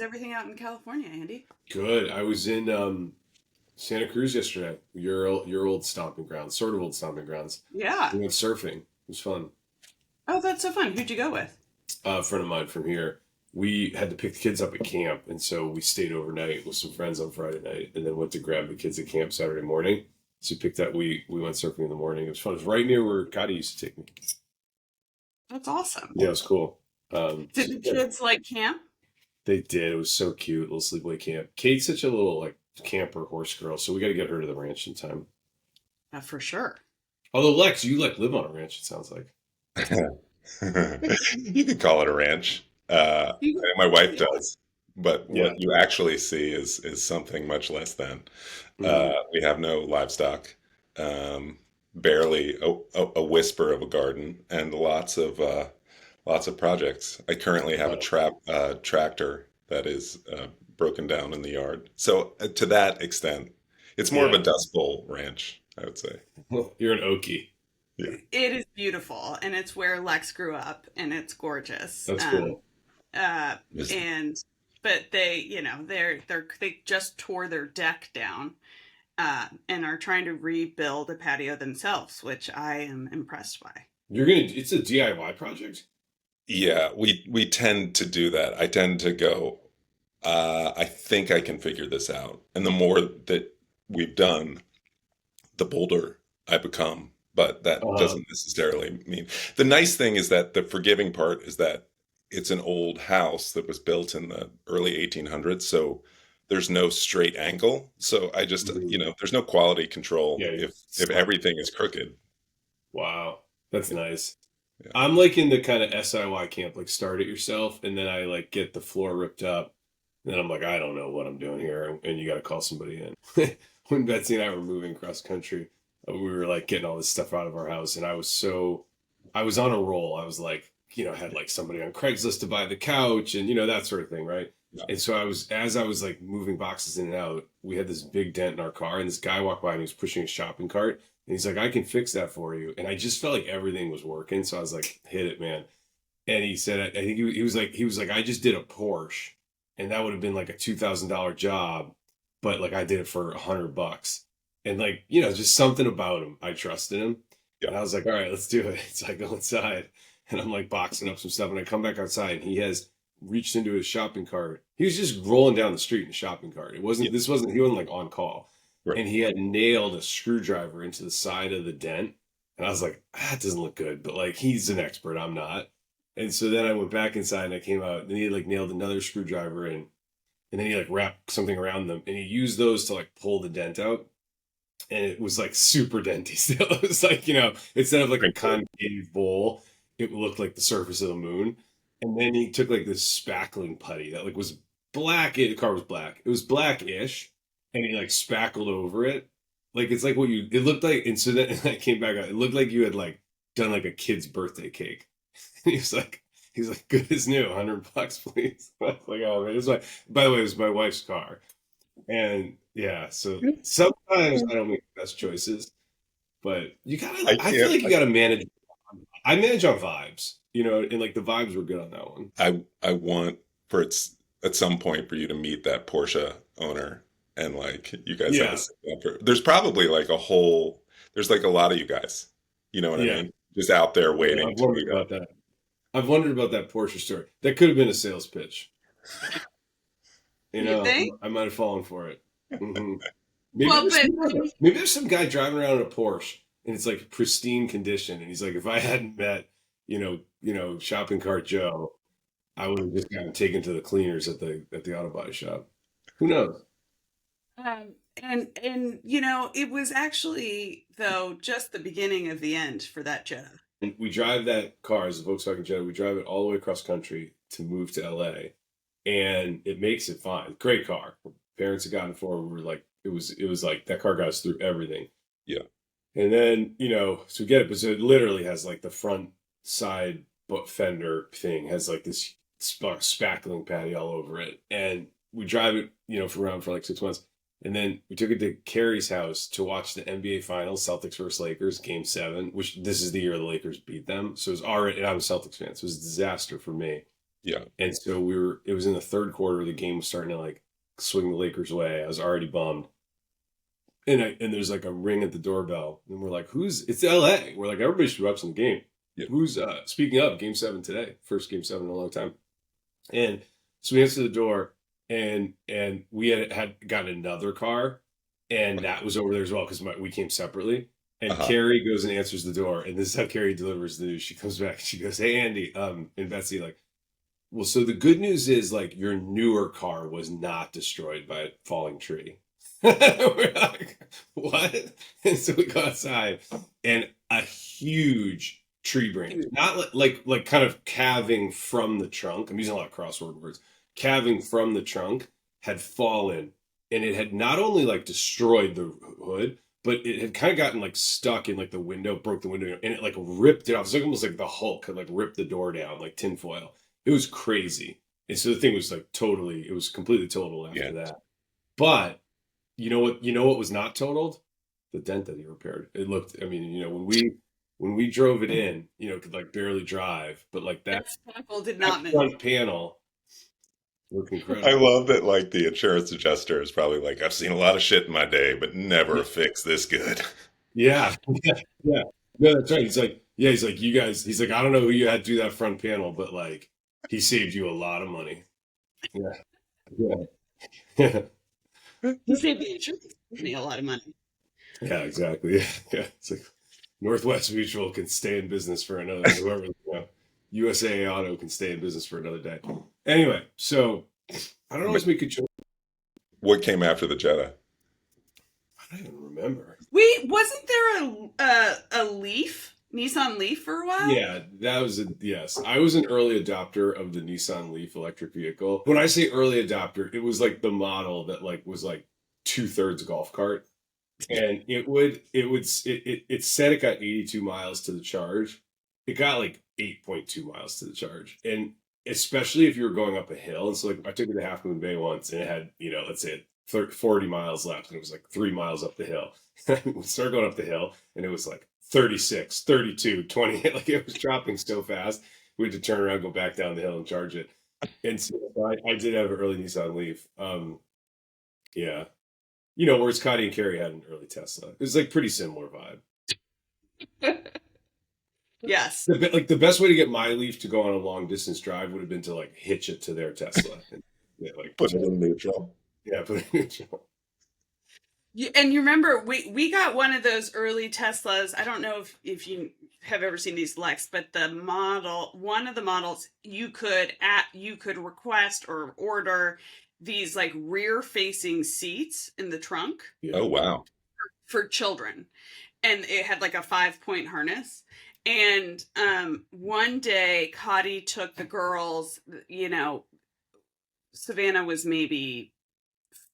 is everything out in California, Andy? Good. I was in Santa Cruz yesterday. Your old stomping grounds, sort of old stomping grounds. Yeah. We went surfing. It was fun. Oh, that's so fun. Who'd you go with? A friend of mine from here. We had to pick the kids up at camp, and so we stayed overnight with some friends on Friday night, and then went to grab the kids at camp Saturday morning. So we picked that. We went surfing in the morning. It was fun. It was right near where Gotti used to take me. That's awesome. Yeah, it was cool. Did the Yeah, kids like camp? they did. It was so cute. Little sleepaway camp. Kate's such a little like camper horse girl, so we got to get her to the ranch in time. For sure. Although Lex, you like live on a ranch. It sounds like. You could call it a ranch. You, My wife yeah. does, but Yeah. what you actually see is something much less than. Hmm. We have no livestock, barely a whisper of a garden, and lots of projects. I currently have a Wow. tractor that is broken down in the yard. So to that extent, it's more of a Yeah. Dust Bowl ranch, I would say. You're an Okie. Yeah. It is beautiful, and it's where Lex grew up, and it's gorgeous. That's cool. Uh, Yes. and but they just tore their deck down, and are trying to rebuild a patio themselves, which I am impressed by. It's a DIY project? Yeah, we tend to do that. I tend to go, I think I can figure this out. And the more that we've done, the bolder I become. But that Uh, doesn't necessarily mean. The nice thing is that the forgiving part is that it's an old house that was built in the early 1800s, so there's no straight angle. So I just, mhm. there's no quality control Yeah, if slap. everything is crooked. Wow. That's nice. Yeah. I'm like in the kind of SIY camp, like start it yourself, and then I like get the floor ripped up. And then I'm like, I don't know what I'm doing here, and you got to call somebody in. When Betsy and I were moving cross country, we were like getting all this stuff out of our house, and I was on a roll. I was like, had like somebody on Craigslist to buy the couch, and that sort of thing, right? Yeah. And so as I was like moving boxes in and out, we had this big dent in our car, and this guy walked by and he was pushing a shopping cart, and he's like, I can fix that for you. And I just felt like everything was working, so I was like, hit it, man. And he said, I think he was like, I just did a Porsche, and that would have been like a $2,000 job, but like I did it for $100. And like, just something about him. I trusted him. Yeah. And I was like, all right, let's do it. So I go inside and I'm like boxing up some stuff. And I come back outside and he has reached into his shopping cart. He was just rolling down the street in a shopping cart. Yeah. He wasn't like on call. Right. And he had nailed a screwdriver into the side of the dent. And I was like, that doesn't look good. But like, he's an expert. I'm not. And so then I went back inside and I came out and he had like nailed another screwdriver in. And then he like wrapped something around them and he used those to like pull the dent out. And it was like super denty still. It was like, instead of like a concave bowl, it looked like the surface of the moon. And then he took like this spackling putty that like was black. The car was black. It was blackish. And he like spackled over it. Like it's like it looked like, and so then I came back out. It looked like you had like done like a kid's birthday cake. And he's like, good as new, $100, please. I was like, oh man, by the way, it was my wife's car. And yeah, so sometimes I don't make the best choices, but I I feel can't. like you gotta manage. I manage on vibes, and like the vibes were good on that one. I want for it's at some point for you to meet that Porsche owner and like you guys have a Yeah, sit down there's probably like there's like a lot of you guys, you know what I yeah, mean? Just out there yeah. waiting I've to wondered meet up. about that. I've wondered about that Porsche story. That could have been a sales pitch. You think? I might have fallen for it. Hmm. Maybe Well, there's but maybe there's some guy driving around in a Porsche and it's like pristine condition, and he's like, if I hadn't met, shopping cart Joe, I would have just gotten taken to the cleaners at the auto body shop. Who knows? it was actually though just the beginning of the end for that Jetta. And we drive that car as a Volkswagen Jetta. We drive it all the way across country to move to LA, and it makes it fine. Great car. Parents had gotten it for. We were like, it was like that car got us through everything. Yeah. And then, so we get it, but so it literally has like the front side fender thing has like this spackling patty all over it. And we drive it, for around for like 6 months. And then we took it to Carrie's house to watch the NBA Finals, Celtics versus Lakers, Game 7, which this is the year the Lakers beat them. So it was already, and I'm a Celtics fan, so it was a disaster for me. Yeah. And so it was in the third quarter, the game was starting to like swing the Lakers' way. I was already bummed. And there's like a ring at the doorbell, and we're like, it's LA. We're like, everybody should be watching the game. Yeah. Who's speaking of game 7 today? First game 7 in a long time. And so we answer the door, and we had gotten another car, and that was over there as well because we came separately. And Uh-huh. Carrie goes and answers the door, and this is how Carrie delivers the news. She comes back and she goes, "Hey Andy," and Betsy like, well, so the good news is like your newer car was not destroyed by a falling tree. We're like, what? And so we go outside, and a huge tree branch, not like kind of calving from the trunk. I'm using a lot of crossword words. Calving from the trunk had fallen, and it had not only like destroyed the hood, but it had kind of gotten like stuck in like the window, broke the window, and it like ripped it off. It's like almost like the Hulk had like ripped the door down like tinfoil. It was crazy. And so the thing was like it was completely total after Yeah. that. But you know what was not totaled? The dent that he repaired. It looked, I mean, when we drove it in, it could like barely drive, but like that, Its tackle did that not move. front panel looked I incredible. love that, like, the insurance adjuster is probably like, I've seen a lot of shit in my day, but never fixed this good. Yeah. Yeah. Yeah. No, that's right. He's like, you guys, he's like, I don't know who you had to do that front panel, but like he saved you a lot of money. Yeah. Yeah. He saved the insurance company a lot of money. Yeah, exactly. Yeah. It's like Northwest Mutual can stay in business for another, whoever, USA Auto can stay in business for another day. Anyway, so I don't always make a joke. What came after the Jetta? I don't even remember. Wait, wasn't there a Leaf, Nissan Leaf for a while? Yeah, yes. I was an early adopter of the Nissan Leaf electric vehicle. When I say early adopter, it was like the model that like was like 2/3 golf cart. And it said it got 82 miles to the charge. It got like 8.2 miles to the charge. And especially if you were going up a hill. And so like I took it to Half Moon Bay once and it had, let's say 40 miles left and it was like 3 miles up the hill. We started going up the hill and it was like 36, 32, 20. Like it was dropping so fast. We had to turn around, go back down the hill and charge it. And so I did have an early Nissan Leaf. Yeah. Whereas Scotty and Carrie had an early Tesla. It was like pretty similar vibe. Yes. The best way to get my Leaf to go on a long distance drive would have been to like hitch it to their Tesla. And, yeah, like Put it in neutral. yeah, put it in neutral. And you remember we got one of those early Teslas. I don't know if you have ever seen these Lex, but one of the models you could request or order these like rear facing seats in the trunk Yeah. Oh, wow. for children. And it had like a 5-point harness. And one day Cotty took the girls, Savannah was maybe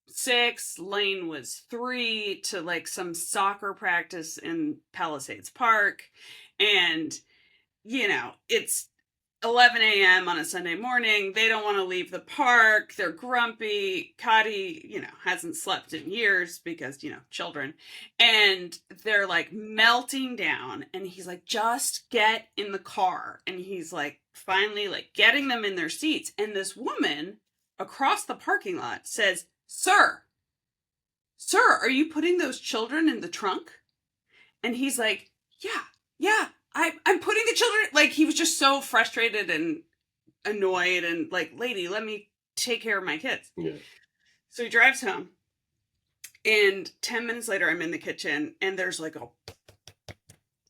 6, Lane was 3, to like some soccer practice in Palisades Park. And, it's 11 a.m. on a Sunday morning. They don't want to leave the park. They're grumpy. Cotty, hasn't slept in years because, children. And they're like melting down. And he's like, just get in the car. And he's like, finally, like getting them in their seats. And this woman across the parking lot says, Sir, are you putting those children in the trunk? And he's like, yeah, I'm putting the children, like he was just so frustrated and annoyed and like, lady, let me take care of my kids. Yeah. So he drives home and 10 minutes later I'm in the kitchen and there's like a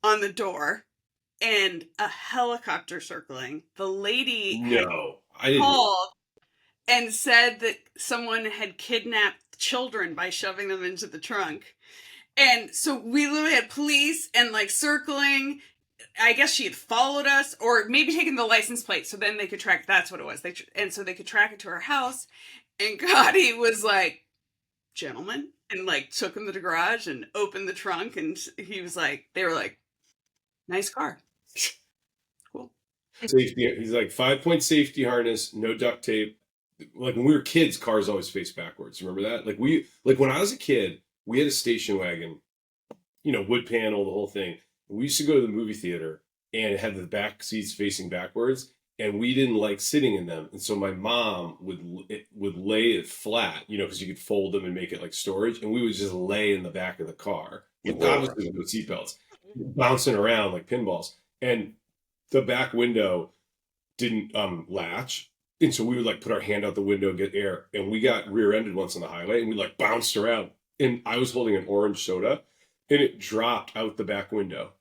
on the door and a helicopter circling. The lady No, I didn't. called and said that someone had kidnapped children by shoving them into the trunk. And so we literally had police and like circling. I guess she had followed us or maybe taken the license plate so then they could track. That's what it was. And so they could track it to her house. And Gotti was like, gentlemen, and like took him to the garage and opened the trunk. And he was like, they were like, nice car. Cool. Safety. He's like 5-point safety harness, no duct tape. Like when we were kids, cars always face backwards. Remember that? Like when I was a kid, we had a station wagon, wood panel, the whole thing. We used to go to the movie theater and it had the back seats facing backwards. and we didn't like sitting in them. And so my mom would lay it flat, because you could fold them and make it like storage, and we would just lay in the back of the car with obviously no seatbelts, bouncing around like pinballs. And the back window didn't latch. And so we would like put our hand out the window, get air, and we got rear-ended once on the highway, and we like bounced around. And I was holding an orange soda, and it dropped out the back window.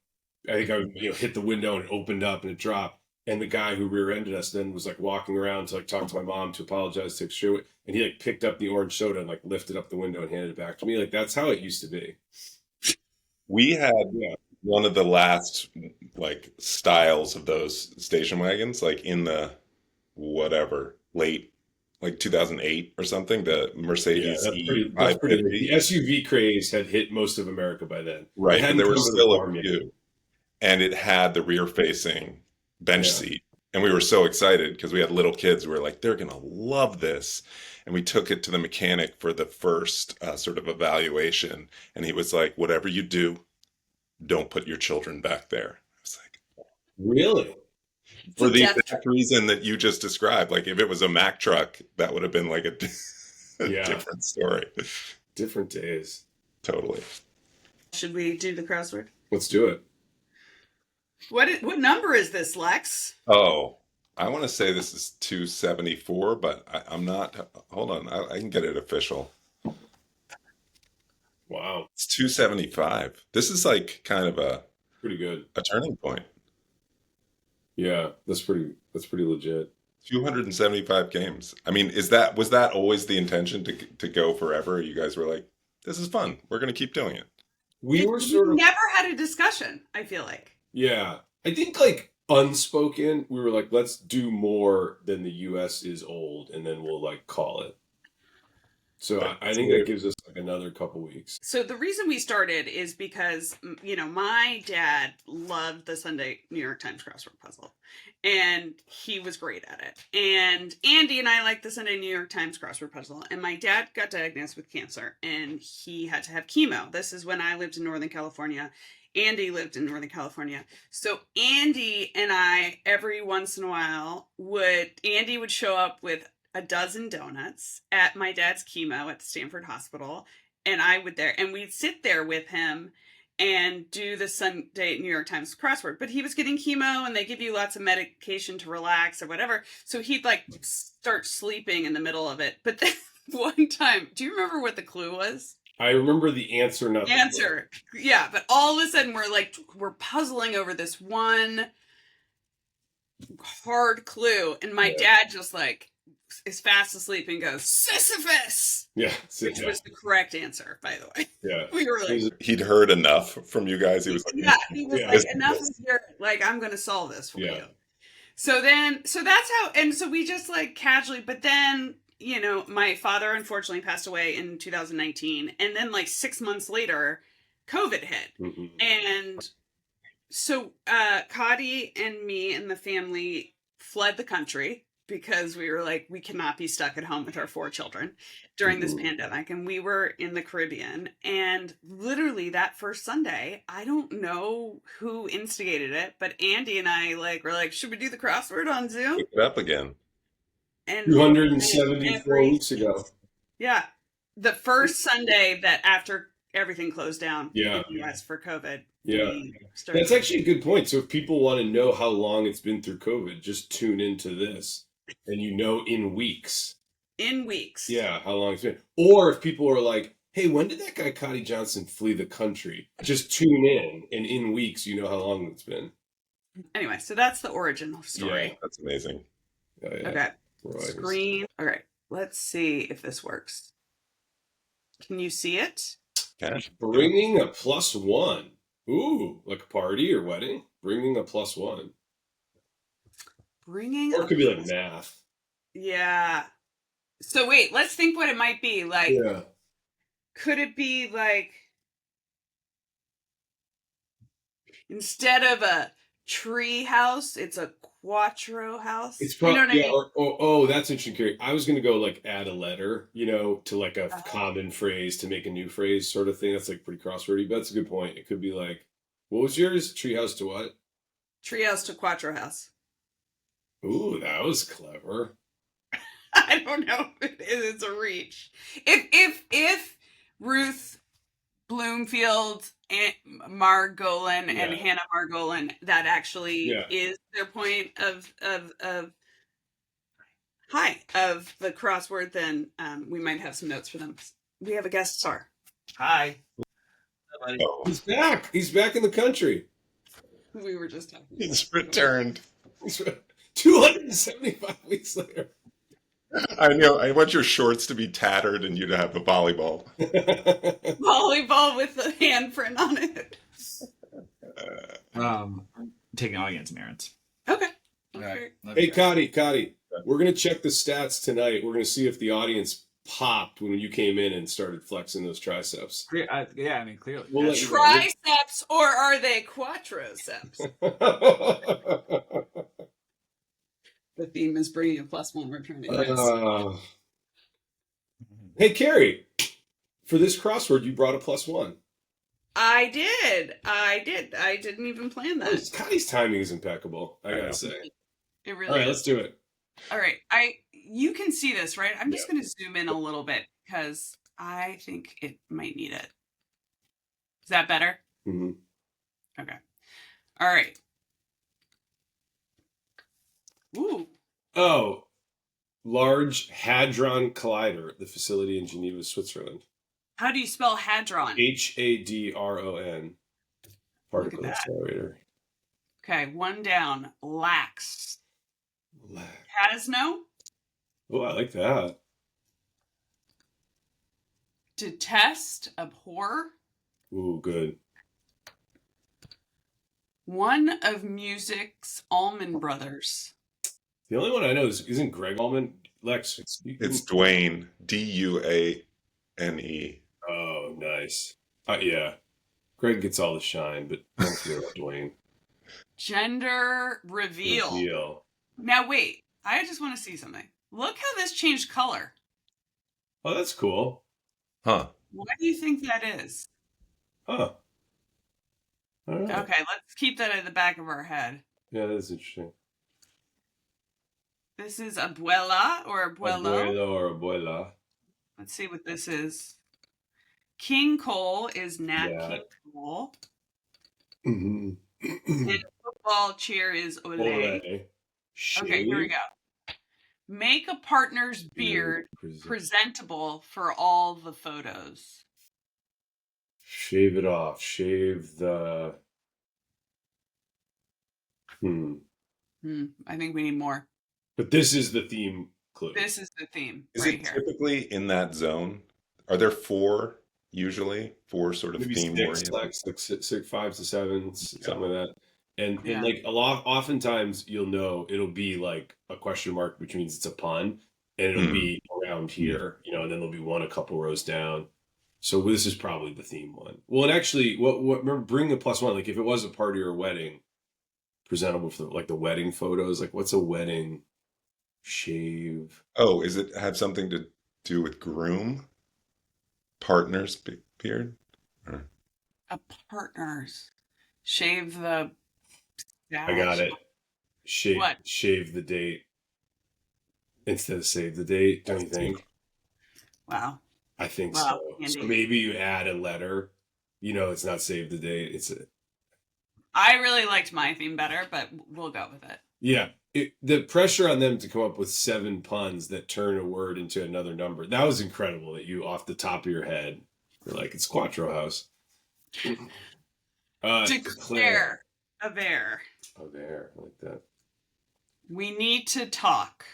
I think I hit the window and it opened up and it dropped. And the guy who rear-ended us then was like walking around to like talk to my mom to apologize, to extreme it, and he like picked up the orange soda and like lifted up the window and handed it back to me. Like that's how it used to be. We had one of the last like styles of those station wagons, like in the late like 2008 or something, the Mercedes that's pretty the SUV craze had hit most of America by then. Right, but there were still a few. And it had the rear-facing bench seat. And we were so excited because we had little kids. We were like, they're going to love this. And we took it to the mechanic for the first sort of evaluation. And he was like, whatever you do, don't put your children back there. I was like, really? For the exact reason that you just described. Like if it was a Mack truck, that would have been like a different story. Different days. Totally. Should we do the crossword? Let's do it. What number is this, Lex? Oh, I want to say this is 274, but I'm not. Hold on, I can get it official. Wow, it's 275. This is like kind of pretty good, a turning point. Yeah, that's pretty legit. 275 games. I mean, was that always the intention to go forever? You guys were like, this is fun. We're going to keep doing it. We never had a discussion, I feel like. Yeah. I think like unspoken, we were like, let's do more than the US is old, and then we'll like call it. So I think that gives us like another couple weeks. So the reason we started is because, my dad loved the Sunday New York Times crossword puzzle, and he was great at it. And Andy and I liked the Sunday New York Times crossword puzzle, and my dad got diagnosed with cancer, and he had to have chemo. This is when I lived in Northern California. Andy lived in Northern California. So Andy and I, every once in a while, Andy would show up with a dozen donuts at my dad's chemo at the Stanford Hospital. And we'd sit there with him and do the Sunday New York Times crossword. But he was getting chemo and they give you lots of medication to relax or whatever. So he'd like start sleeping in the middle of it. But then one time, do you remember what the clue was? I remember the answer, not the answer. Yeah, but all of a sudden we're puzzling over this one hard clue, and my dad just like is fast asleep and goes, Sisyphus! Yeah. Which was the correct answer, by the way. Yeah. We were like, he'd heard enough from you guys. He was like, he was like, enough is here. Like, I'm going to solve this for you. So that's how, and so we just like casually, but then, my father unfortunately passed away in 2019. And then like 6 months later, COVID hit. Mm-hmm. And so Cotty and me and the family fled the country because we were like, we cannot be stuck at home with our 4 children during this pandemic. And we were in the Caribbean. And literally that first Sunday, I don't know who instigated it, but Andy and I were like, should we do the crossword on Zoom? Pick it up again. And 274 weeks ago. Yeah. The first Sunday that after everything closed down in the US for COVID. Yeah. That's actually a good point. So if people want to know how long it's been through COVID, just tune into this and in weeks. In weeks. Yeah, how long it's been. Or if people are like, hey, when did that guy Cotty Johnson flee the country? Just tune in, and in weeks you know how long it's been. Anyway, so that's the origin story. Yeah, that's amazing. Yeah. Okay. Screen. All right. Let's see if this works. Can you see it? Bringing a +1. Ooh, like a party or wedding. Bringing a +1. Or it could be like math. Yeah. So wait, let's think what it might be. Like, could it be like, instead of a tree house, it's a quattro house? It's probably, that's interesting, Carrie. I was going to go like add a letter, to like a common phrase to make a new phrase sort of thing. That's like pretty crosswordy, but that's a good point. It could be like, what was yours? Treehouse to what? Treehouse to quattro house. Ooh, that was clever. I don't know if it is. It's a reach. If Ruth Bloomfield and Margolin and Yeah. Hannah Margolin, that actually Yeah. is their point of the crossword, then we might have some notes for them. We have a guest star. Hi. Oh, He's back. He's back in the country. We were just talking. he's returned. He's 275 weeks later. I know. I want your shorts to be tattered and you to have a volleyball. Volleyball with the handprint on it. Taking audience merits. Okay. All right. Hey, Cotty, we're going to check the stats tonight. We're going to see if the audience popped when you came in and started flexing those triceps. Yeah, I mean, clearly. We'll let you know. Triceps, or are they quattroceps? The theme is bringing a +1 returning. Hey, Carrie, for this crossword, you brought a +1. I did. I didn't even plan that. Cotty's timing is impeccable, I gotta say. It really All right, is. let's do it. All right. You can see this, right? I'm just going to zoom in a little bit because I think it might need it. Is that better? Mm-hmm. Okay. All right. Ooh. Oh, Large Hadron Collider at the facility in Geneva, Switzerland. How do you spell hadron? Hadron. Particle that. accelerator. Okay, one down. Lax. Has no? Oh, I like that. Detest, abhor. Ooh, good. One of music's Allman Brothers. The only one I know isn't Greg Allman. Lex. It's Dwayne. Duane. Oh, nice. Yeah. Greg gets all the shine, but don't feel about Dwayne. Gender reveal. Now wait, I just want to see something. Look how this changed color. Oh, that's cool. Huh. What do you think that is? Huh. All right. Okay, let's keep that at the back of our head. Yeah, that's interesting. This is abuela or abuelo. Abuelo or abuela. Let's see what this is. King Cole is Nat King Cole. Mm-hmm. And football cheer is Ole. Okay, here we go. Make a partner's beard presentable for all the photos. Shave it off. Shave the... I think we need more. But this is the theme clue. This is the theme. Is right it here. typically in that zone? Are there four usually? Four sort of Maybe theme six, oriented? like 5 to 7, something like that. And like oftentimes you'll know it'll be like a question mark, which means it's a pun, and it'll be around here, and then there'll be one a couple rows down. So this is probably the theme one. Well, and actually, what remember, bring the +1. Like if it was a party or a wedding, presentable for like the wedding photos. Like what's a wedding? Shave. Oh, is it have something to do with groom? Partner's beard? Or... A partner's. Shave the... I got it. Shave the date instead of save the date, don't you think? Wow. I think so. Andy. So maybe you add a letter. It's not save the date. I really liked my theme better, but we'll go with it. Yeah. The pressure on them to come up with 7 puns that turn a word into another number. That was incredible that you, off the top of your head, were like, it's Quattro House. Declare. Aver. Aver. I like that. We need to talk.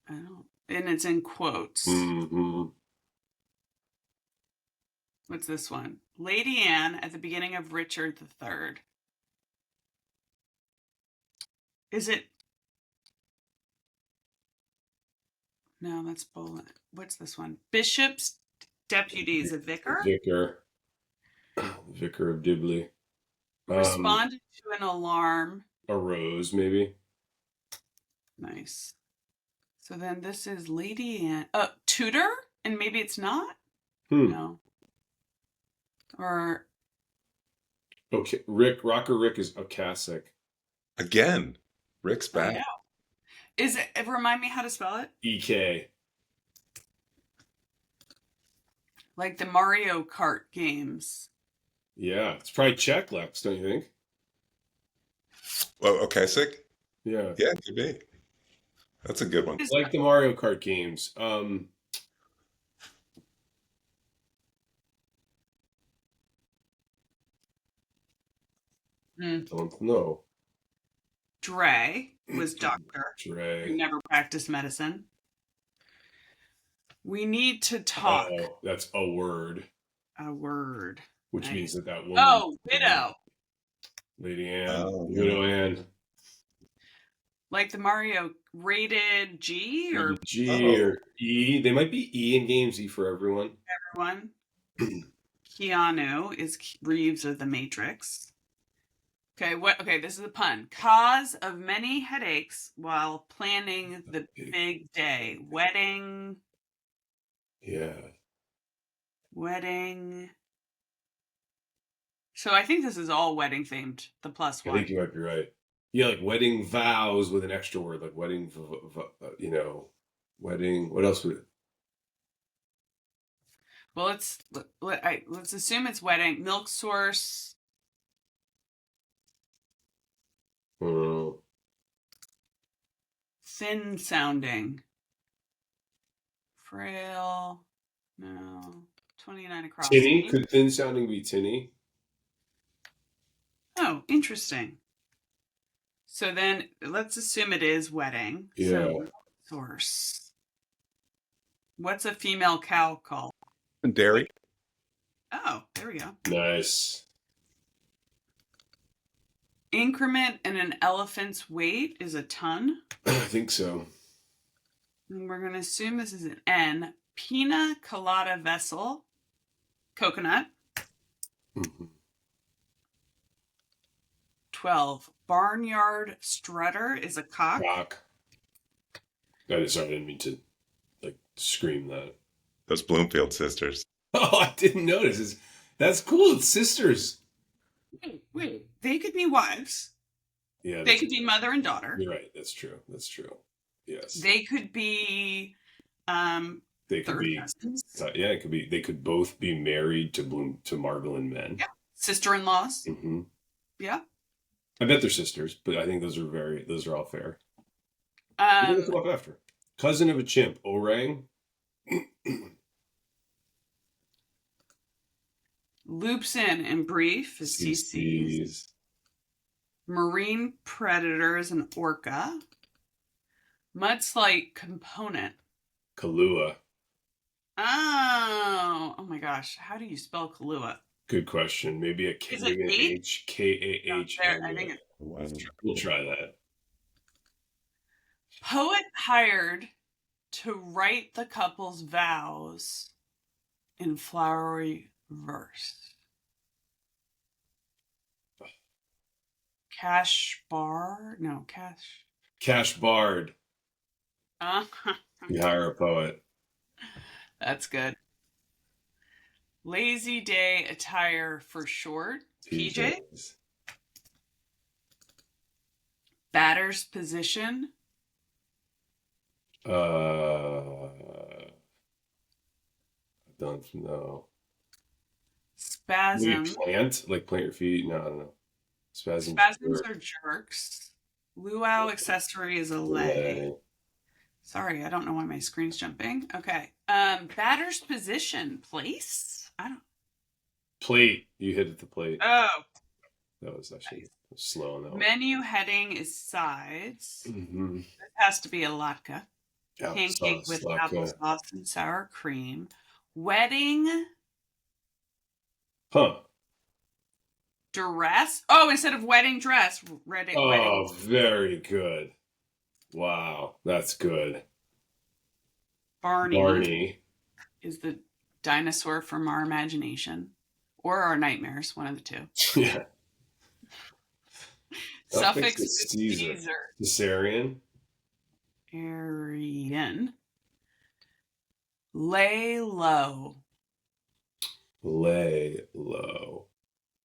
And it's in quotes. Mm-hmm. What's this one? Lady Anne at the beginning of Richard III. Is it? No, that's Boland. What's this one? Bishop's deputy is a vicar? Vicar of Dibley. Responded to an alarm. A rose, maybe. Nice. So then this is Lady Anne. Tutor? And maybe it's not? No. Or... Okay, Rocker Rick is Ocasek. Again, Rick's I back. know. Is it? Remind me how to spell it. EK. Like the Mario Kart games. Yeah, it's probably Czech, Lex, don't you think? Oh, okay, sick. Yeah, Yeah, it could be. That's a good one. Is- like the Mario Kart games. Don't know. Dre was doctor who Dre. never practiced medicine. We need to talk. Oh, that's a word, A word. which Nice. means that woman. Oh, widow. Lady Anne. Oh, Widow Anne. Like the Mario rated G or G or E. They might be E in games. E for everyone. everyone. Keanu is Reeves of the Matrix. Okay, okay, this is a pun. Cause of many headaches while planning the big day. Wedding. Yeah. So I think this is all wedding themed. The plus I one. think you might be right. Yeah, like wedding vows with an extra word, like wedding, wedding. What else would it? Well, let's assume it's wedding. Milk source. Oh. Thin sounding. Frail. No. 29 across. Tinny? Could thin sounding be tinny? Oh, interesting. So then let's assume it is wedding. Yeah. So, source. What's a female cow called? Dairy. Oh, there we go. Nice. Increment in an elephant's weight is a ton. I think so. And we're going to assume this is an N. Pina colada vessel. Coconut. Mm-hmm. 12. Barnyard strutter is a cock. Rock. Sorry, I didn't mean to scream that. Those Bloomfield sisters. Oh, I didn't notice. That's cool. It's sisters. Wait. They could be wives. Yeah. They could be mother and daughter. You're right. That's true. Yes. They could be They could third be. cousins. Yeah, it could be. They could both be married to Margolin men. Yeah. Sister-in-laws. Mm-hmm. Yeah. I bet they're sisters, but I think those are all fair. We'll look them up after. Cousin of a chimp, orang. Loops in brief is CC's. Marine predator is an orca. Mudslide component. Kahlua. Oh my gosh. How do you spell Kahlua? Good question. Maybe a K. Is it maybe an H? H. K-A-H. There, I think We'll try that. Poet hired to write the couple's vows in flowery verse. Cash bar? No, cash. Cash Bard. Uh, You hire a poet. that's good. Lazy day attire for short. PJ. Batter's position. Don't know. Spasm. Maybe plant? Like plant your feet? No, I don't know. Spasms are jerks. Luau accessory is a lay. Sorry, I don't know why my screen's jumping. Okay. Batter's position. Place? I don't. Plate. You hit at the plate. Oh. That was actually slow on that one. Menu heading is sides. Mm-hmm. It has to be a latke. Pancake Applesauce, with latke. applesauce and sour cream. Wedding Huh. dress. Oh, instead of wedding dress, wedding. Oh, very good. Wow, that's good. Barney is the dinosaur from our imagination or our nightmares, one of the two. Yeah. Suffix is Caesar. Caesarian. Arian. Lay low. Lay low.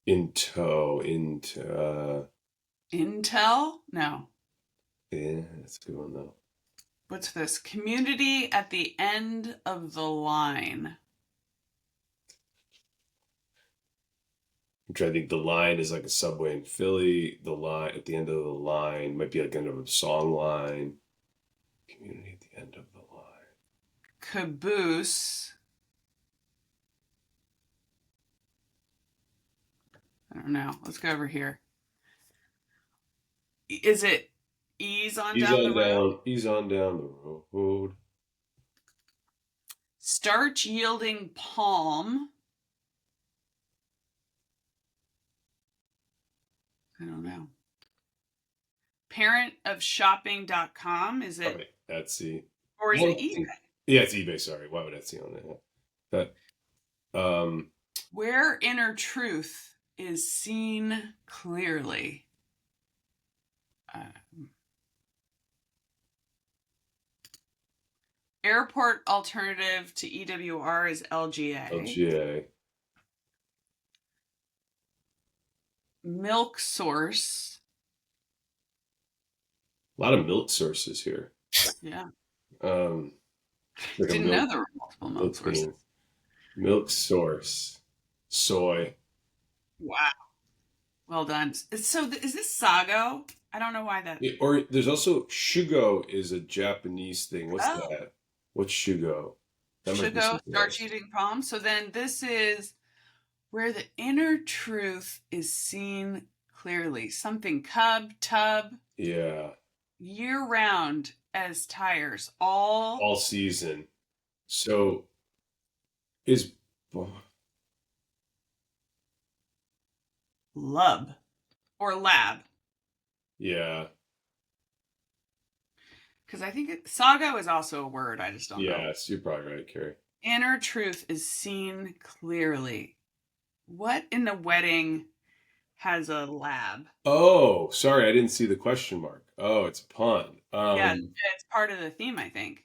In tow. Intel? No. Yeah, that's a good one though. What's this? Community at the end of the line. I'm trying to think. The line is like a subway in Philly. The line at the end of the line might be like end of a song line. Community at the end of the line. Caboose. I don't know. Let's go over here. Is it ease on He's down on the road? down. He's on down the road. Starch yielding palm. I don't know. Parent of shopping.com. Is it, Right, Etsy. or is I it don't eBay? think- Yeah, it's eBay. Sorry, why would Etsy on that? That Where inner truth is seen clearly. Airport alternative to EWR is LGA. LGA. Milk source. A lot of milk sources here. Yeah. Like Didn't know there were multiple milk sources. bean. Milk source. Soy. Wow. Well done. So is this sago? I don't know why that. Yeah, or there's also shugo is a Japanese thing. What's Oh. that? What's shugo? That might be Shugo, something starch else. eating palm. So then this is where the inner truth is seen clearly. Something cub, tub, Yeah. year round as tires. All All season. So is lub or lab. yeah. Because I think sago is also a word. I just don't know. Yes, you're probably right, Carrie. Inner truth is seen clearly. What in the wedding has a lab? Oh, sorry, I didn't see the question mark. Oh, it's a pun. Yeah, it's part of the theme, I think.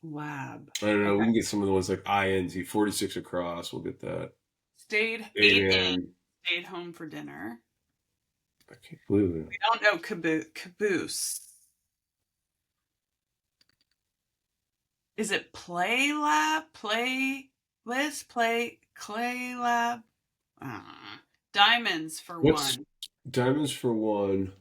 Lab. I don't know. Okay. We can get some of the ones like INT 46 across. We'll get that. Ate in, And stayed home for dinner. I can't believe it. We don't know caboose. Is it play lab? Play list? Play clay lab? Diamonds for What's one. diamonds for one?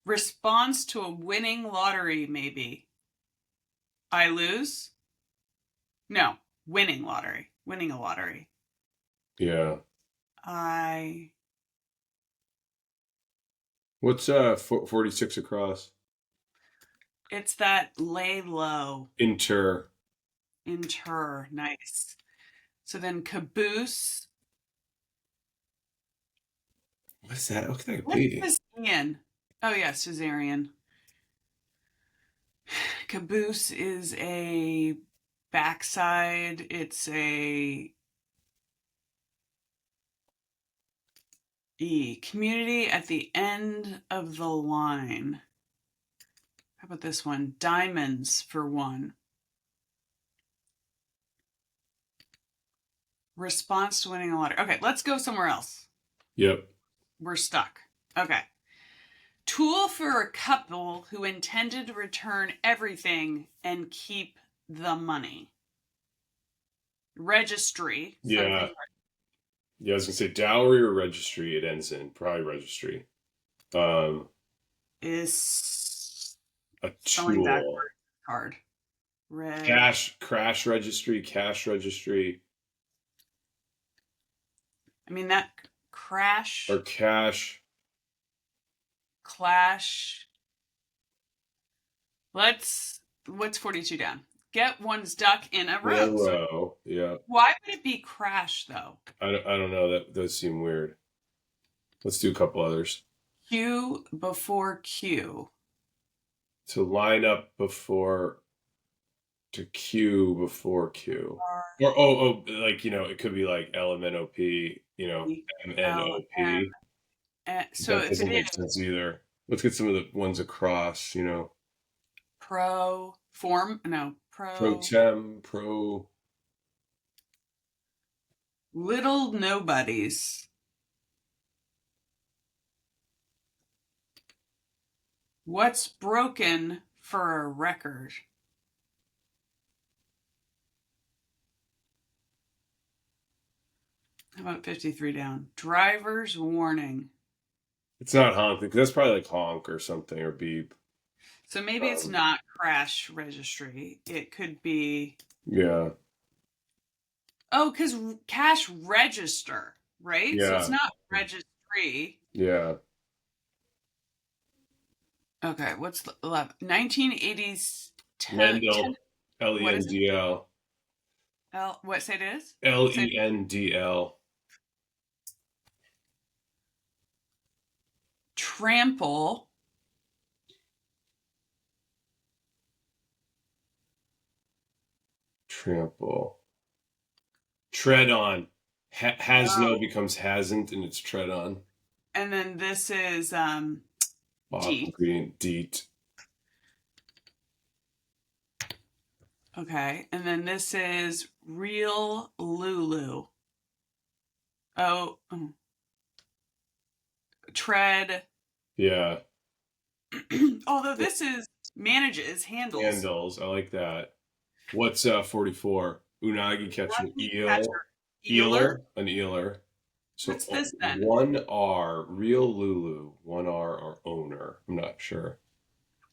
Response to a winning lottery, maybe. I lose? No, winning lottery. Winning a lottery. Yeah. What's 46 across? It's that lay low. Inter. Nice. So then caboose. What's that? What could that What be? is Ian? Oh yeah, Caesarean. Caboose is a backside. It's a community at the end of the line. How about this one? Diamonds for one. Response to winning a lottery. Okay, let's go somewhere else. Yep. We're stuck. Okay. Tool for a couple who intended to return everything and keep the money. Registry. Yeah. Yeah, I was gonna say dowry or registry. It ends in probably registry. Is A spelling tool. backward card. Cash registry. I mean that crash. Or cash. Clash. What's 42 down? Get one's duck in a row. Row. Yeah. Why would it be crash though? I don't know. That does seem weird. Let's do a couple others. Q before Q. To line up before. To queue before Q. Or like it could be like LMNOP. MNOP. So that if doesn't it make is sense either. Let's get some of the ones across. Pro tem, pro. Little nobodies. What's broken for a record? How about 53 down? Driver's warning. It's not honk, because that's probably like honk or something, or beep. So maybe it's not crash registry. It could be. Yeah. Oh, because cash register, right? So it's Yeah. not registry. Yeah. Okay, what's the 11? 1980s. Lendl. What is it? Lendl. What say it is? Lendl. Trample. Trample. Tread on. Has no becomes hasn't, and it's tread on. And then this is deet. Ingredient deet. Okay, and then this is real Lulu. Oh. Tread. Yeah. Although this is manages, handles. Handles. I like that. What's 44? Unagi catching eel. Eeler. An eeler. So What's this then? 1R, real Lulu. 1R or owner. I'm not sure.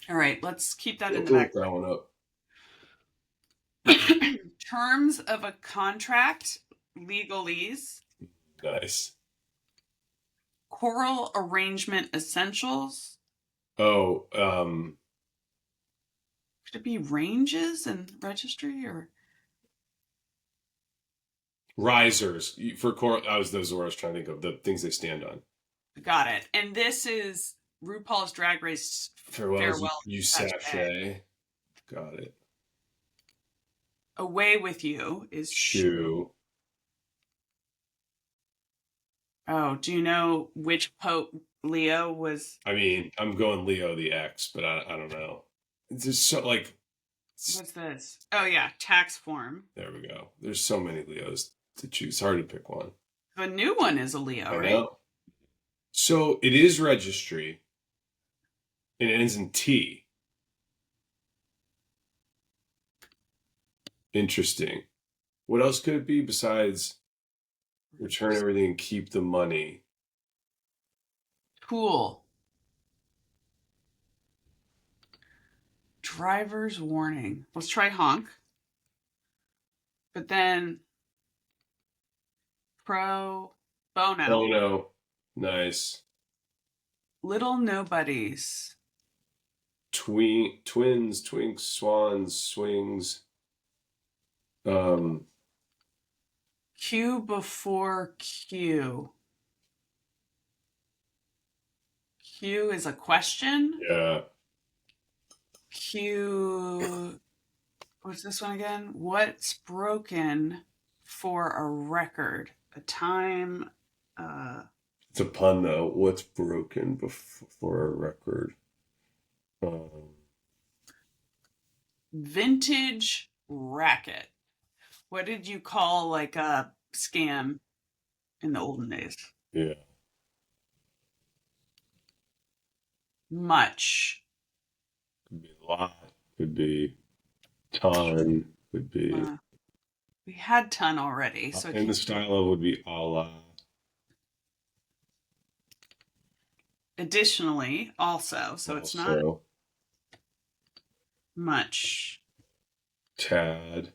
All right, let's keep that in the Look back. that one up. Terms of a contract, legalese. Nice. Choral arrangement essentials. Oh, Could it be ranges and registry or risers for choral? Those are what I was trying to think of. The things they stand on. got it. And this is RuPaul's Drag Race Farewell You sachet. Got it. Away with You is Shoe. Oh, do you know which Pope Leo was? I mean, I'm going Leo the X, but I don't know. It's just so like. What's this? Oh yeah, tax form. There we go. There's so many Leos to choose. Hard to pick one. The new one is a Leo, I right? know. So it is registry. And it ends in T. Interesting. What else could it be besides return everything and keep the money? Cool. Driver's warning. Let's try honk. But then pro bono. Bono. Nice. Little nobodies. Twins, twinks, swans, swings. Q before Q. Q is a question. Yeah. Q. What's this one again? What's broken for a record? A time. It's a pun though. What's broken for a record? Vintage racket. What did you call like a scam in the olden days? Yeah. Much. Could be a lot. Could be ton. Could be. We had ton already. So And the style of would be a la. Additionally, also. So it's not much. Tad.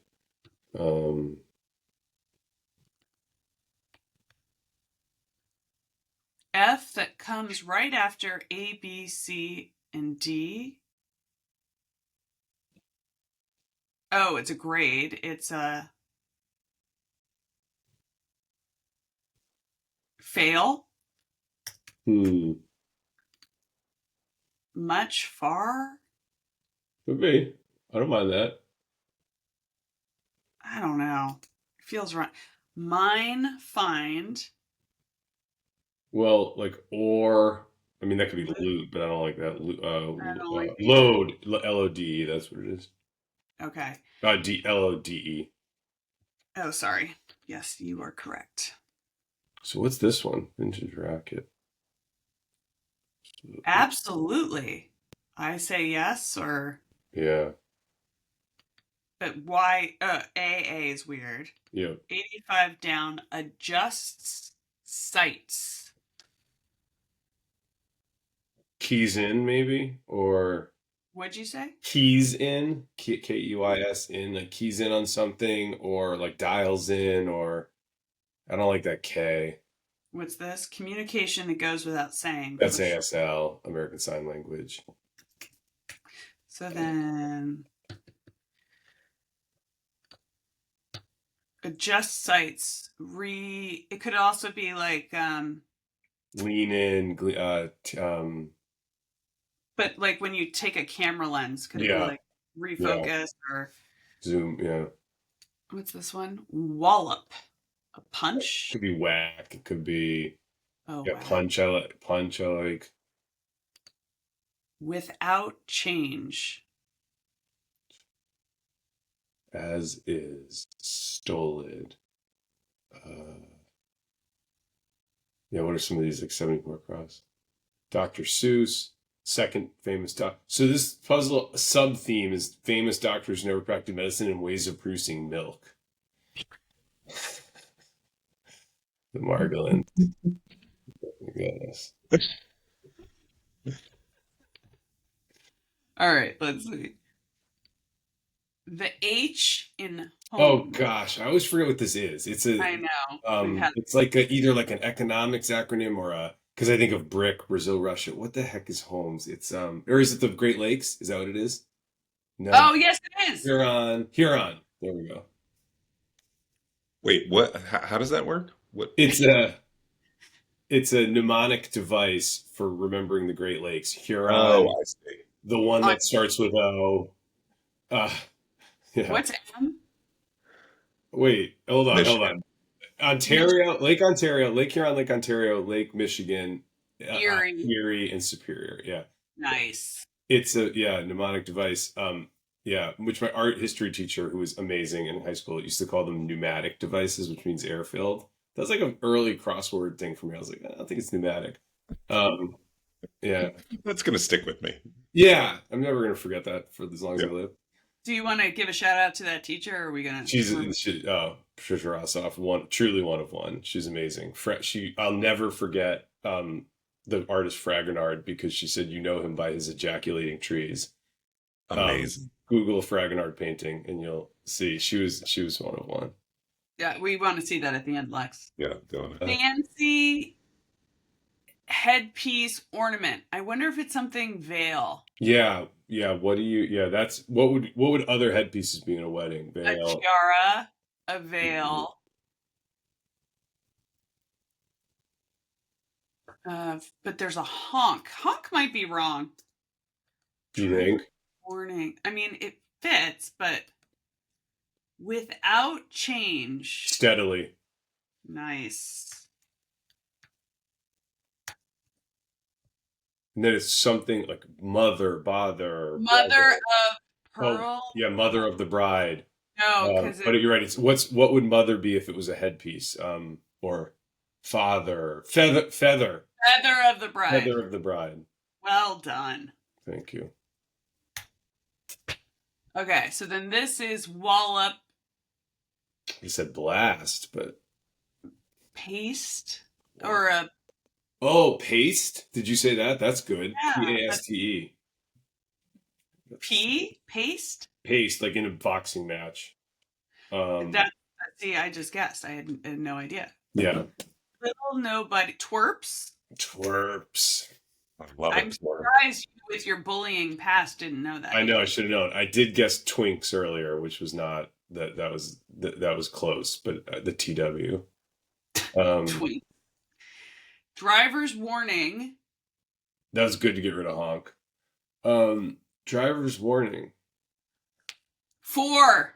F that comes right after A, B, C, and D. Oh, it's a grade. It's a fail. Much, far. Could be. I don't mind that. I don't know. It feels right. Mine, find. Well, like, or, I mean, that could be loot, but I don't like that. I don't like Load, LOD, that's what it is. Okay. Lode. Oh, sorry. Yes, you are correct. So what's this one? Vintage racket. Absolutely. I say yes, or Yeah. but why AA is weird. Yep. 85 down adjusts sights. Keys in, maybe? Or What'd you say? keys in, Keys in, like keys in on something, or like dials in, or I don't like that K. What's this? Communication that goes without saying. That's ASL, American Sign Language. So then adjust sights. It could also be like Lean in, but like when you take a camera lens, could it be yeah, like refocus or zoom, yeah. what's this one? Wallop. A punch? Could be whack. It could be Oh yeah, wow. punch. Punch. I like. Without change. As is stolid. Yeah, what are some of these like 74 across? Dr. Seuss, second famous doc. So this puzzle sub theme is famous doctors who never practiced medicine and ways of producing milk. The Margolin. Goodness. All right, let's see. The H in home. Oh gosh, I always forget what this is. It's a I know. it's like either like an economics acronym or a because I think of BRIC, Brazil, Russia. What the heck is Holmes? It's or is it the Great Lakes? Is that what it is? No. Oh yes, it is. Huron. There we go. Wait, what? How does that work? What? It's a mnemonic device for remembering the Great Lakes. Huron, Oh, I see. the one that starts with O. Yeah. What's M? Wait, hold on. Michigan. Ontario, Lake Ontario, Lake Huron, Lake Ontario, Lake Michigan, Erie. and Superior. Yeah. Nice. It's a mnemonic device. Yeah, which my art history teacher, who was amazing in high school, used to call them pneumatic devices, which means air filled. That's like an early crossword thing for me. I was like, I don't think it's pneumatic. Yeah. That's gonna stick with me. Yeah, I'm never gonna forget that for as long as I live. Do you want to give a shout out to that teacher, or are we gonna? She's Patricia Rossoff, truly one of one. She's amazing. I'll never forget the artist Fragonard because she said you know him by his ejaculating trees. Amazing. Google Fragonard painting and you'll see she was one of one. Yeah, we want to see that at the end, Lex. Yeah, doing it. Fancy headpiece ornament. I wonder if it's something veil. Yeah. What do you? Yeah, that's what would other headpieces be in a wedding? A Veil. tiara, a veil. But there's a honk. Honk might be wrong. Do you think? Warning. I mean, it fits, but without change. Steadily. Nice. And then it's something like mother, bother. Mother of pearl. Oh, yeah, mother of the bride. No, because but you're right. It's what would mother be if it was a headpiece? Or father, feather. feather of the bride. Feather of the bride. Well done. Thank you. Okay, so then this is wallop You said blast, but paste or a paste. Did you say that? That's good. Yeah, Paste. paste. Paste, like in a boxing match. See, I just guessed. I had no idea. Yeah. Little nobody twerps. Twerps. I love I'm it. surprised you, with your bullying past, didn't know that. I know. I should have known. I did guess Twinks earlier, which was not that. That was close, but the TW. Twink. Driver's warning. That was good to get rid of honk. Driver's warning. 4.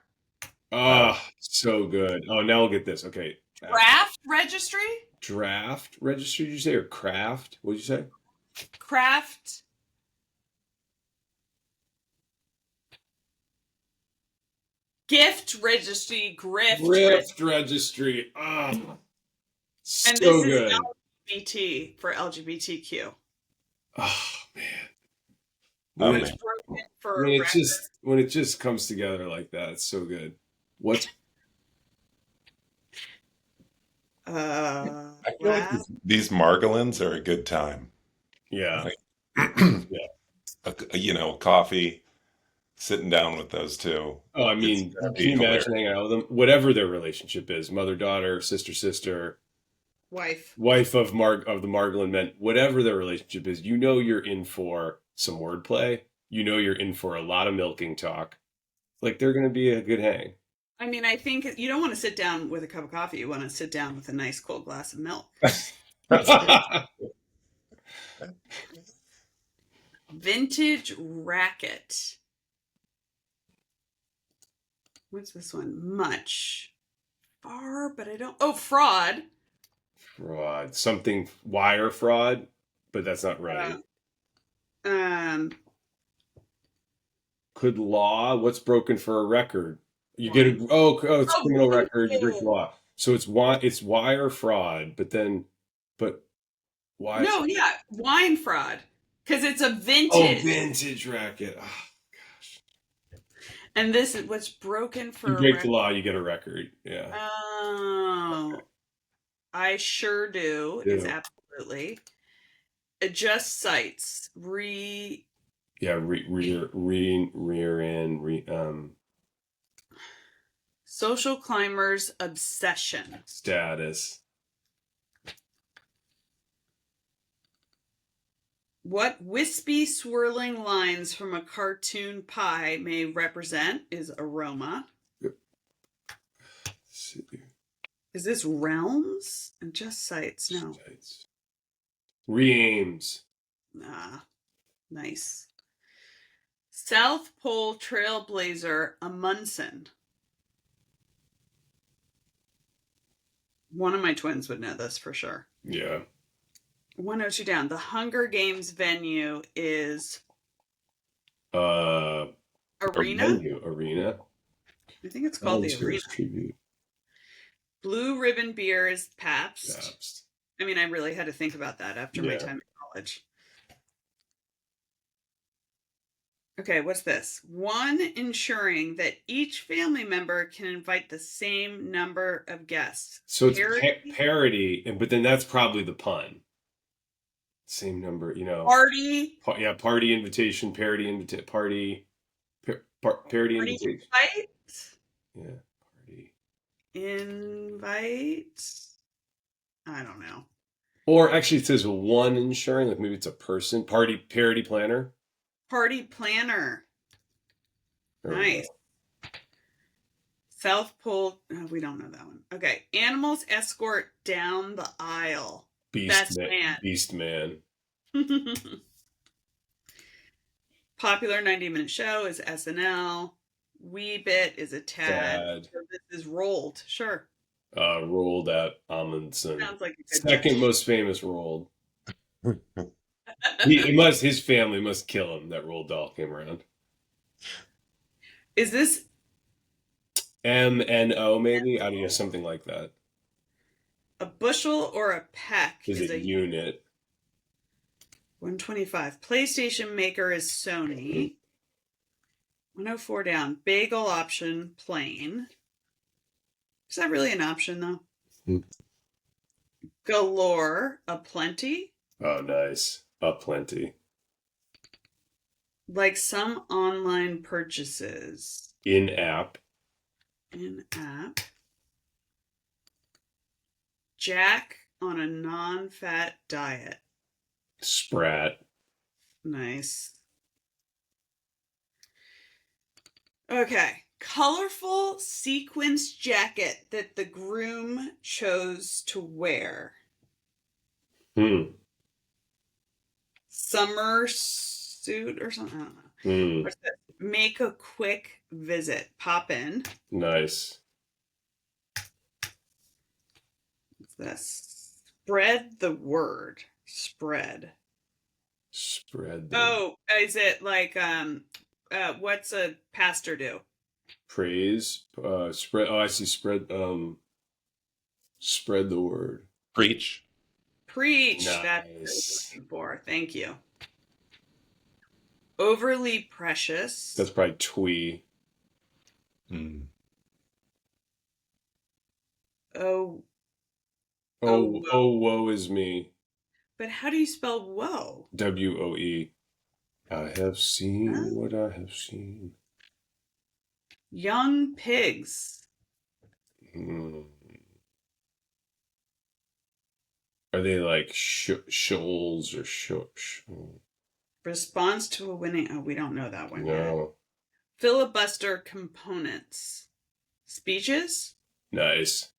So good. Oh, now we'll get this. Okay. Draft registry. Draft registry, did you say, or craft? What did you say? Craft. Gift registry, Grift registry. Ah, and so this is good. LGBT for LGBTQ. Oh man. Oh, When, Which man. broken for when it record. just comes together like that, it's so good. What's I feel like these Margolins are a good time. yeah. You know, coffee, sitting down with those two. Oh, I It's mean, gonna can be you hilarious. imagine hanging out with them? Whatever their relationship is, mother daughter, sister sister, wife. wife of the Margolin men, whatever their relationship is, you know you're in for some wordplay. You know you're in for a lot of milking talk. Like they're going to be a good hang. I mean, I think you don't want to sit down with a cup of coffee. You want to sit down with a nice cold glass of milk. Vintage racket. What's this one? Much. Far, but I don't. Oh, fraud. Fraud, something wire fraud, but that's not right. Um, Could law? What's broken for a record? You Wine. get it's Oh, criminal record. You break vintage. the law. So it's wire fraud, but why? No, yeah, wine fraud. Because it's a Oh, vintage. vintage racket. Oh, gosh. And this is what's broken for You a break record. the law, you get a record. Yeah. Oh, I sure do. Yeah. Is absolutely. Adjust sites. Yeah, rear end, Social climbers obsession. status. What wispy swirling lines from a cartoon pie may represent is aroma. Is this realms? And just sites? No. Re-aims. Ah, nice. South Pole Trailblazer Amundsen. One of my twins would know this for sure. Yeah. 102 down. The Hunger Games venue is Arena. Arena. I think it's called the Arena. Tribute. Blue Ribbon Beer is Pabst. I mean, I really had to think about that after my time in college. Okay, what's this? One, ensuring that each family member can invite the same number of guests. So it's parody, but then that's probably the pun. Same number, Party. Party invitation, parody invitation, party invitation. Invite. Yeah, party. Invite. I don't know. Or actually, it says one ensuring, like maybe it's a person. Parody planner. Party planner. Nice. South Pole. Oh, we don't know that one. Okay. Animals escort down the aisle. Beast man. Popular 90-minute show is SNL. Weebit is a tad. So this is rolled. Sure. Rolled at Amundsen. Sounds like a good second most famous Rolled. His family must kill him that Roald Dahl came around. Is this MNO maybe? I don't know, something like that. a bushel or a peck? Is a unit. 125. PlayStation maker is Sony. 104 down. Bagel option plain. Is that really an option though? Galore, a plenty. Oh, nice. A plenty. Like some online purchases. In-app. Jack on a non-fat diet. Sprat. Nice. Okay. Colorful sequins jacket that the groom chose to wear. Summer suit or something. I don't know. What's this? Make a quick visit. Pop in. Nice. What's this? Spread the word. Spread. Spread. Oh, is it like what's a pastor do? Praise. Spread. Oh, I see. Spread. Spread the word. Preach. Preach. That's what I was Nice. looking for. Thank you. Overly precious. That's probably twee. Mm. Oh, Oh, whoa. woe is me. But how do you spell whoa? WOE. I have seen Huh? what I have seen. Young pigs. Hmm. Are they like shoals or Response to a winning. Oh, we don't know that one yet. No. Filibuster components. Speeches. Nice.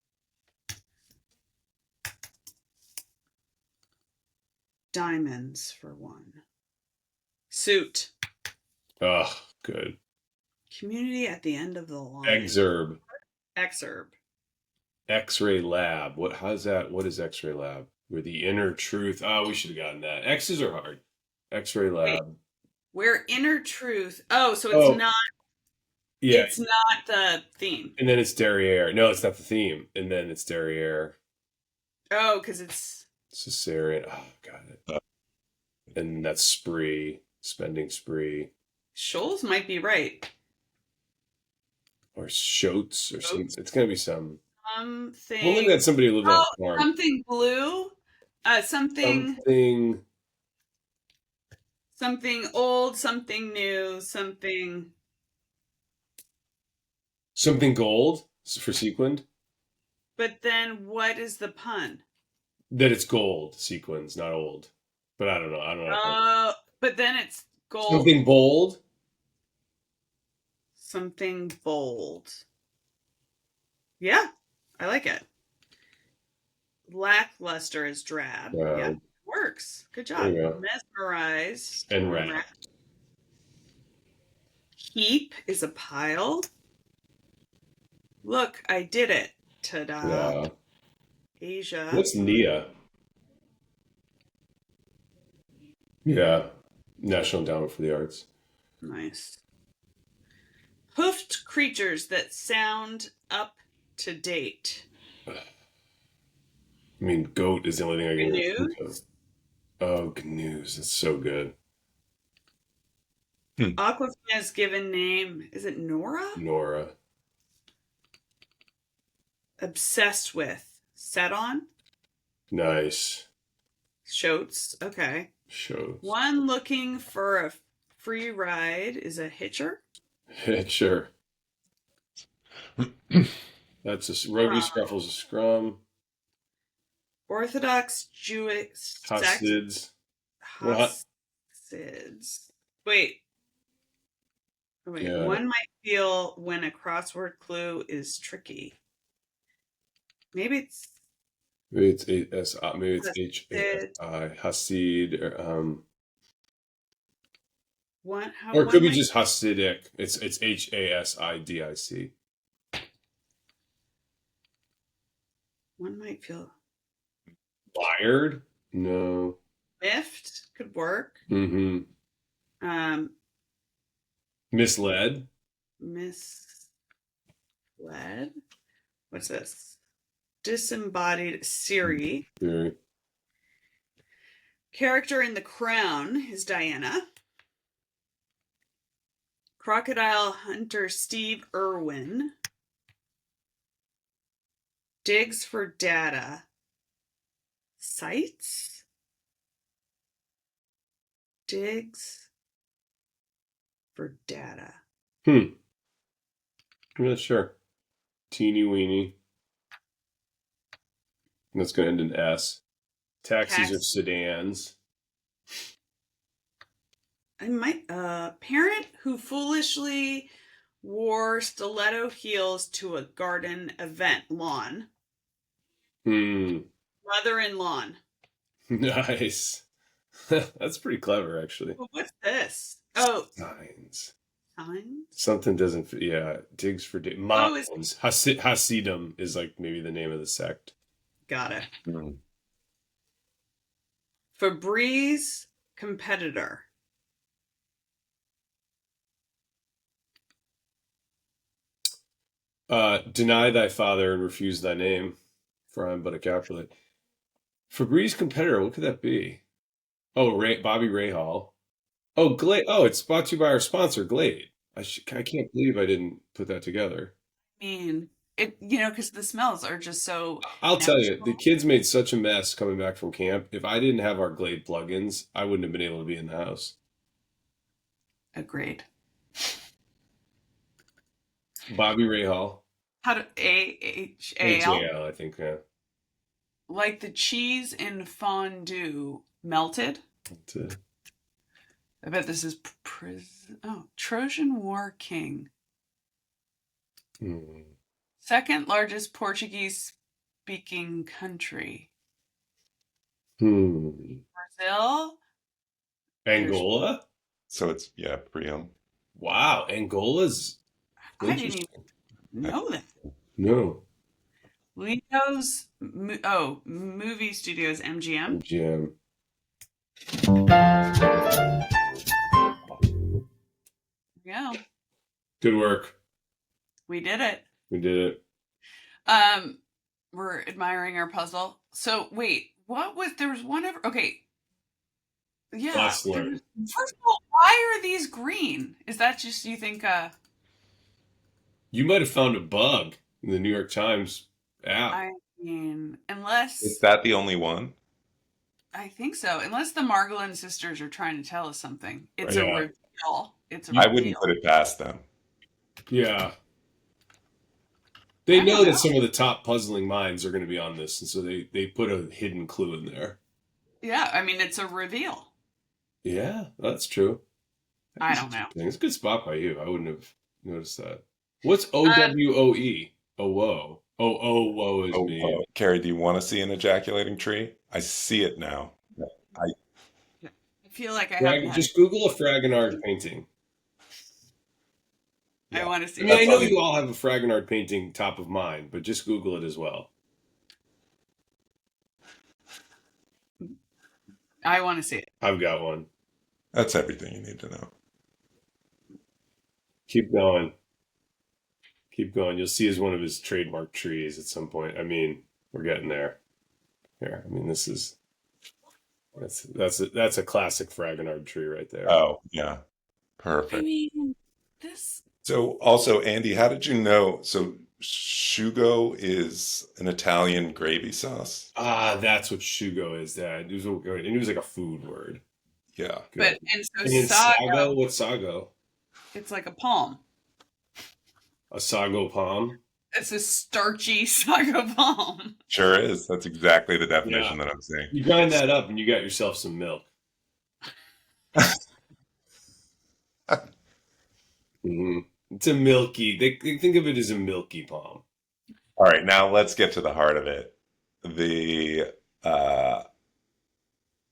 Diamonds for one. Suit. Oh, good. Community at the end of the line. Exurb. Exurb. X-ray lab. How's that? What is X-ray lab? Where the inner truth. Oh, we should have gotten that. X's are hard. X-ray lab. Where inner truth. Oh, so it's Oh. not. Yeah. It's not the theme. And then it's derriere. No, it's not the theme. And then it's derriere. Oh, because it's Caesarean. Oh, got it. And that's spree. Spending spree. Shoals might be right. Or shoats or something. It's going to be some. Something. We'll look at somebody who lived on a farm. Something blue. Something old, something new, something gold for sequined. But then what is the pun? That it's gold sequins, not old. But I don't know. But then it's gold. Something bold. Something bold. Yeah, I like it. Lackluster is drab. Yeah, works. Good job. Mesmerized. And wrapped. Heap is a pile. Look, I did it. Ta-da. Yeah. Asia. What's Nia? Yeah. National Endowment for the Arts. Nice. Hoofed creatures that sound up to date. I mean, goat is the only thing I can think of. News. Oh, GNUs. That's so good. Aquafina's given name. Is it Nora? Nora. Obsessed with. Set on? Nice. Shoats. Okay. Shows. One looking for a free ride is a hitcher. Sure. That's a rugby scruffles a scrum. Orthodox Jewish Hasids. Hasids. Wait. Yeah. One might feel when a crossword clue is tricky. Maybe it's HASI. Hasid or it could be just Hasidic. It's HASIDIC. One might feel Wired? No. miffed could work. Mm-hmm. Misled? Misled? What's this? Disembodied Siri. Very. Character in The Crown is Diana. Crocodile hunter Steve Irwin. Digs for data. Sites? Digs for data. I'm not sure. Teeny weeny. And that's going to end in S. Taxis are sedans. I might parent who foolishly wore stiletto heels to a garden event lawn. Mother in lawn. Nice. That's pretty clever, actually. Well, what's this? Oh, Signs. signs. Something doesn't fit. Yeah, digs for Moms. Hasidim is like maybe the name of the sect. Got it. Febreze competitor. Deny thy father and refuse thy name, for I am but a Capulet. Febreze competitor, what could that be? Oh, Bobby Rahal. Oh, Glade. Oh, it's brought to you by our sponsor, Glade. I can't believe I didn't put that together. I mean, because the smells are just so I'll tell you, the natural. kids made such a mess coming back from camp. If I didn't have our Glade plugins, I wouldn't have been able to be in the house. Agreed. Bobby Rahal. How do AHAL? HAL, I think, yeah. Like the cheese in fondue melted. I bet this is Trojan War King. Second largest Portuguese speaking country. Brazil. Angola? So it's, Priam. Wow, Angola's I didn't even know that. No. Leo's movie studios MGM. MGM. Yeah. Good work. We did it. We did it. We're admiring our puzzle. So wait, there was one ever okay. Yeah. Bustler. First of all, why are these green? Is that just you think You might have found a bug in the New York Times app. I mean, unless Is that the only one? I think so. Unless the Margolin sisters are trying to tell us something. It's a Yeah. reveal. It's a I reveal. wouldn't put it past them. Yeah. They I know don't that know. some of the top puzzling minds are going to be on this, and so they put a hidden clue in there. Yeah, I mean it's a reveal. Yeah, that's true. I don't know. It's a good spot by you. I wouldn't have noticed that. What's OWOE? Oh, whoa. Oh, whoa is me. Carrie, do you want to see an ejaculating tree? I see it now. I feel like I haven't Just Google a Fragonard painting. I want to see. I mean, I know you all have a Fragonard painting top of mind, but just Google it as well. I want to see it. I've got one. That's everything you need to know. Keep going. Keep going. You'll see as one of his trademark trees at some point. I mean, we're getting there. Here, I mean, that's a classic Fragonard tree right there. Oh, yeah. Perfect. I mean, this. So also, Andy, how did you know? So shugo is an Italian gravy sauce. Ah, that's what shugo is. That it was like a food word. Yeah. But and so And then sago. What's sago? It's like a palm. A sago palm. It's a starchy sago palm. Sure is. That's exactly the definition that I'm saying. You grind that up and you got yourself some milk. Mm-hmm. It's a milky. They think of it as a milky palm. All right, now let's get to the heart of it. The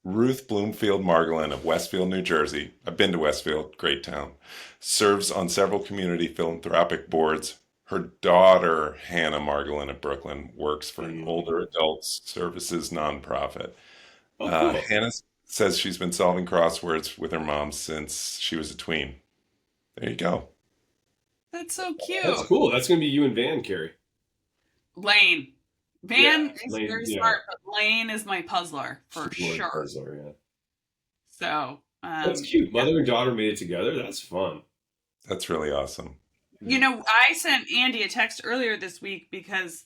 Ruth Bloomfield Margolin of Westfield, New Jersey. I've been to Westfield, great town. Serves on several community philanthropic boards. Her daughter, Hannah Margolin of Brooklyn, works for an older adults services nonprofit. Oh, cool. Hannah says she's been solving crosswords with her mom since she was a tween. There you go. That's so cute. That's cool. That's going to be you and Van, Carrie. Lane. Van is Lane, very smart, but Lane is my puzzler for sure. Puzzler, yeah. So that's cute. Mother and daughter made it together. That's fun. That's really awesome. I sent Andy a text earlier this week because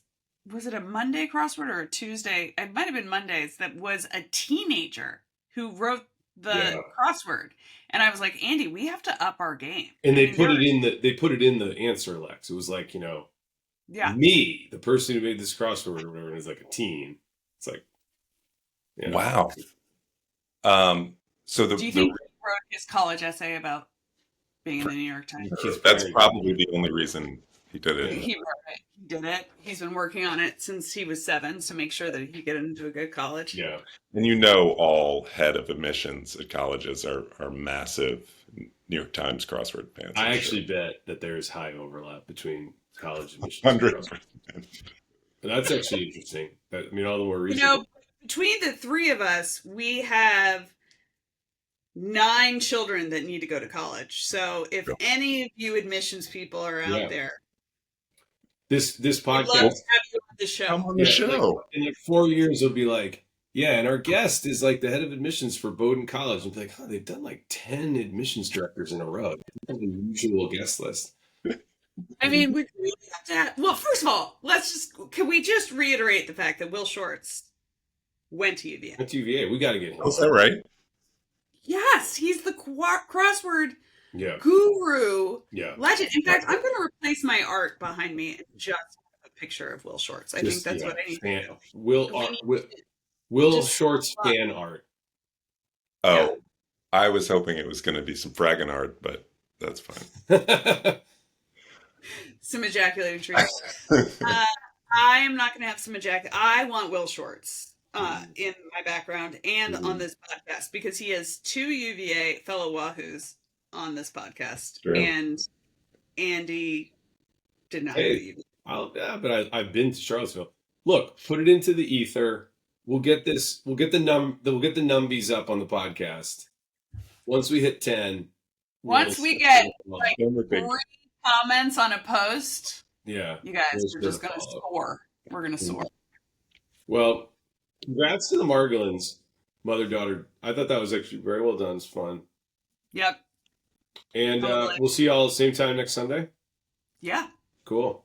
was it a Monday crossword or a Tuesday? It might have been Mondays. That was a teenager who wrote the crossword, and I was like, Andy, we have to up our game. And they put it in the answer, Lex. It was like, me, the person who made this crossword or whatever, is like a teen. It's like, wow. So do you think he wrote his college essay about being in the New York Times? That's probably the only reason he did it. He wrote it. He did it. He's been working on it since he was 7 to make sure that he could get into a good college. Yeah. And all head of admissions at colleges are massive New York Times crossword fans. I actually bet that there's high overlap between college admissions. 100%. That's actually interesting. I mean, all the more reason. Between the three of us, we have 9 children that need to go to college. So if any of you admissions people are out there, This We'd love to podcast, have you on the show. Come on the yeah, show. in like 4 years, it'll be like, yeah, and our guest is like the head of admissions for Bowdoin College. And be like, oh, they've done like 10 admissions directors in a row. That's the usual guest list. I mean, we really have to have, well, first of all, can we just reiterate the fact that Will Shorts went to UVA? Went to UVA. We got to get him. Is that right? Yes, he's the crossword Yeah. guru Yeah. legend. In fact, I'm going to replace my art behind me and just have a picture of Will Shorts. I think that's what I need to do. Will just Shorts fan art. Oh, Yeah. I was hoping it was going to be some fragging art, but that's fine. Some ejaculating trees. I am not going to have some ejaculate. I want Will Shorts in my background and on this podcast because he has 2 UVA fellow Wahoos on this podcast. True. And Andy did not go to UVA. But I've been to Charlottesville. Look, put it into the ether. We'll get the numbies up on the podcast. Once we hit 10. Once we get like Then we're big. 3 comments on a post, yeah, you guys those are are just gonna going to follow. soar. We're going to soar. Well, congrats to the Margolins, mother-daughter. I thought that was actually very well done. It's fun. Yep. And Totally. we'll see y'all same time next Sunday. Yeah. Cool.